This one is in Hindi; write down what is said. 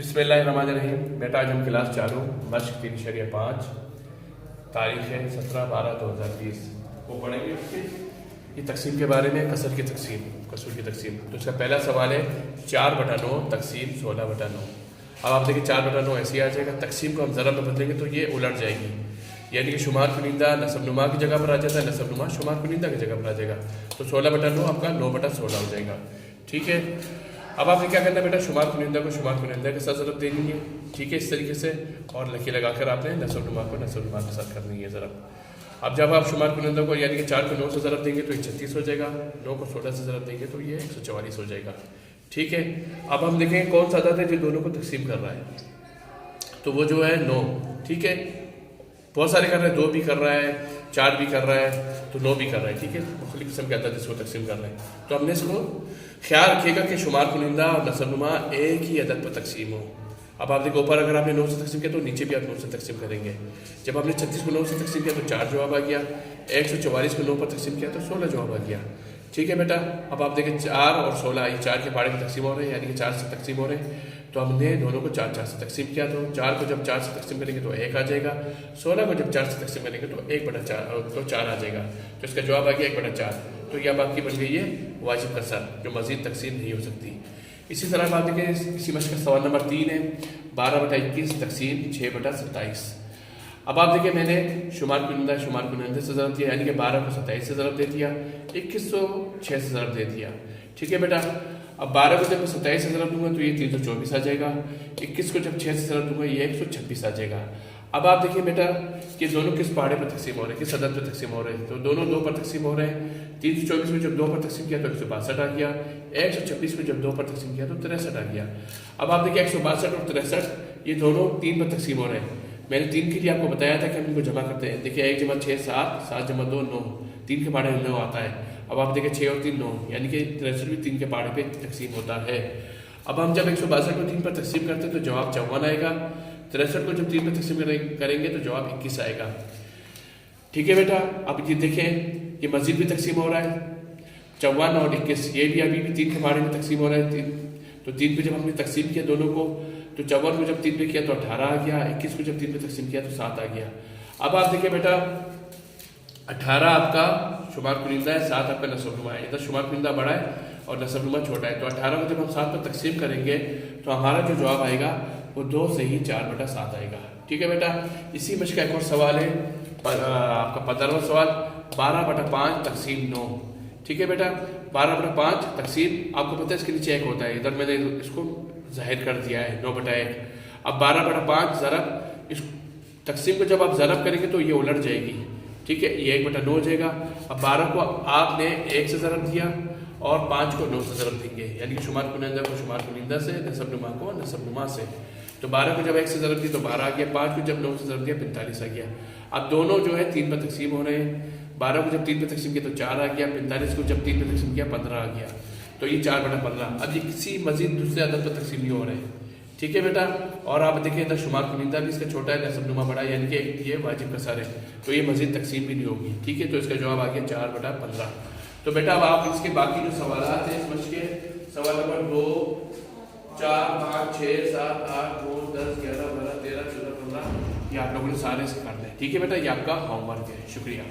बिस्मिल्लाहिर्रहमानिर्रहीम। बेटा आज हम क्लास चालू मश्क 3.5 तारीख है 17/12/2020 वो पढ़ेंगे। ये तकसीम के बारे में, कसर की तकसीम, कसूर की तकसीम। तो इसका पहला सवाल है 4/9 तकसीम 16/9। अब आप देखिए 4/9 ऐसे ही आ जाएगा। तकसीम को हम ज़रा में बदलेंगे तो ये उलट जाएगी, यानी कि शुमार कुनिंदा नसबनुमा की जगह पर आ जाता है, नसबनुमा शुमार कुनिंदा की जगह पर आ जाएगा। तो 16/9 आपका 9/16 हो जाएगा। ठीक है, अब आपने क्या करना है बेटा, शुमार कुनिंदा को शुमार कुनिंदा के साथ ज़रब देनी है। ठीक है, इस तरीके से, और लकी लगाकर आपने नसबनुमा को नसबनुमा के साथ करनी है ज़रब। अब जब आप शुमार कुनिंदा को यानी कि 4 को 9 से ज़रब देंगे तो ये 36 हो जाएगा, 9 को 16 से ज़रब देंगे तो ये 144 हो जाएगा। ठीक है, अब हम देखेंगे कौन सा अदद है जो दोनों को तकसीम कर रहा है। तो वो जो है 9। ठीक है, बहुत सारे कर रहे हैं, 2 भी कर रहा है, 4 भी कर रहा है, तो 9 भी कर रहा है। ठीक है, मुख्तलिफ किस्म के अदद इसको तकसीम कर रहे हैं। तो हमने इसको ख्याल रखिएगा कि शुमार कुनिंदा और नसबनुमा एक ही अदद पर तकसीम हो। अब आप देखो, ऊपर अगर आपने 9 से तकसीम किया तो नीचे भी आप 9 से तकसीम करेंगे। जब आपने 36 को 9 से तकसीम किया तो 4 जवाब आ गया, 144 को 9 पर तकसीम किया तो 16 जवाब आ गया। ठीक है बेटा, अब आप देखें 4 और 16 ये 4 के पाड़े में तकसीम हो रहे हैं, यानी कि 4 से तकसीम हो रहे हैं। तो हमने दोनों को 4 से तकसीम किया, तो 4 को जब 4 से तकसीम करेंगे तो 1 आ जाएगा, 16 को जब 4 से तकसीम करेंगे तो 1/4 तो 4 आ जाएगा। तो इसका जवाब आ गया 1/4। तो यह अब आपकी बन गई है वाजिब कसर, जो मज़ीद तकसीम नहीं हो सकती। इसी तरह आप देखें, इसी मश्क का सवाल नंबर 3 है 12/21 तकसीम 6/27। अब आप देखिए, मैंने शुमार कुनिंदा से ज़रब दिया, यानी कि 12 को 27 से ज़रब दे दिया, 21 को 6 से ज़रब दे दिया। ठीक है बेटा, अब 12 को जब मैं 27 से ज़रब दूंगा तो ये 324 आ जाएगा, 21 को जब 6 से ज़रब दूंगा ये 126 आ जाएगा। अब आप देखिए बेटा कि दोनों किस पहाड़े पर तकसीम हो रहे हैं, किस अदद पर तकसीम हो रहे हैं। तो दोनों 2 पर तकसीम हो रहे हैं। 324 में जब 2 पर तकसीम किया तो 162 आ गया, 126 में जब 2 पर तकसीम किया तो 63 आ गया। अब आप देखिए 162 और 63 ये दोनों 3 पर तकसीम हो रहे हैं। मैंने 3 के लिए आपको बताया था कि हम इनको जमा करते हैं। देखिए 1 जमा 6 7, 7 जमा 2 9, 3 के पहाड़े में 9 आता है। अब आप देखिए 6 और 3 9, यानी कि 63 भी 3 के पहाड़े पे तकसीम होता है। अब हम जब 162 को 3 पर तकसीम करते हैं तो जवाब 54 आएगा, 63 को जब 3 पर तकसीम करेंगे तो जवाब 21 आएगा। ठीक है बेटा, अब ये देखें ये मस्जिद भी तकसीम हो रहा है, 54 और 21 ये भी अभी भी 3 के पहाड़े में तकसीम हो रहा है। 3 तो 3 पे जब हमने तकसीम किया दोनों को, तो 54 को जब 3 पे किया तो 18 आ गया, 21 को जब 3 पे तकसीम किया तो 7 आ गया। अब आप देखिए बेटा 18 आपका शुमार कुनिंदा है, 7 आपका नसबनुमा है। इधर शुमार कुनिंदा बड़ा है और नसबनुमा छोटा है। तो 18 को जब हम 7 पर तकसीम करेंगे तो हमारा जो जवाब आएगा वो 2 से ही 4/7 आएगा। ठीक है बेटा, इसी मश्क का एक और सवाल है आपका 15वां सवाल 12/5 तकसीम 9। ठीक है बेटा, 12/5 तकसीम, आपको पता है इसके नीचे 1 होता है, इधर मैंने इसको जाहिर कर दिया है 9/1। अब 12/5 ज़रब, इस तकसीम को जब आप ज़रब करेंगे तो ये उलट जाएगी। ठीक है, ये 1/9 हो जाएगा। अब 12 को आपने 1 से ज़रब दिया और 5 को 9 से ज़रब देंगे, यानी कि शुमार कुनिंदा को शुमार कुनिंदा से, नसबनुमा को नसबनुमा से। तो 12 को जब 1 से ज़रब दी तो 12 आ गया, 5 को जब 9 से ज़रब दिया 45 आ गया। अब दोनों जो है 3 पर तकसीम हो रहे हैं। 12 को जब 3 पर तकसीम किया तो 4 आ गया, 45 को जब 3 पर तकसीम किया 15 आ गया। तो ये 4/15। अब ये किसी मजीद दूसरे अदद पर तकसीम नहीं हो रहे हैं। ठीक है बेटा, और आप देखिए इधर शुमार कुनिंदा भी इसका छोटा है, नसबनुमा बड़ा है, यानी कि ये वाजिब कसर है, तो ये मजीद तकसीम भी नहीं होगी। ठीक है, तो इसका जवाब आ गया 4/15। तो बेटा अब आप इसके बाकी जो सवाल हैं इस मश्क के, सवाल नंबर 2 4 5 6 7 8 9 10 11 12 13 14 15 ये आप लोगों ने सारे से करना है। ठीक है बेटा, ये आपका होमवर्क है। शुक्रिया।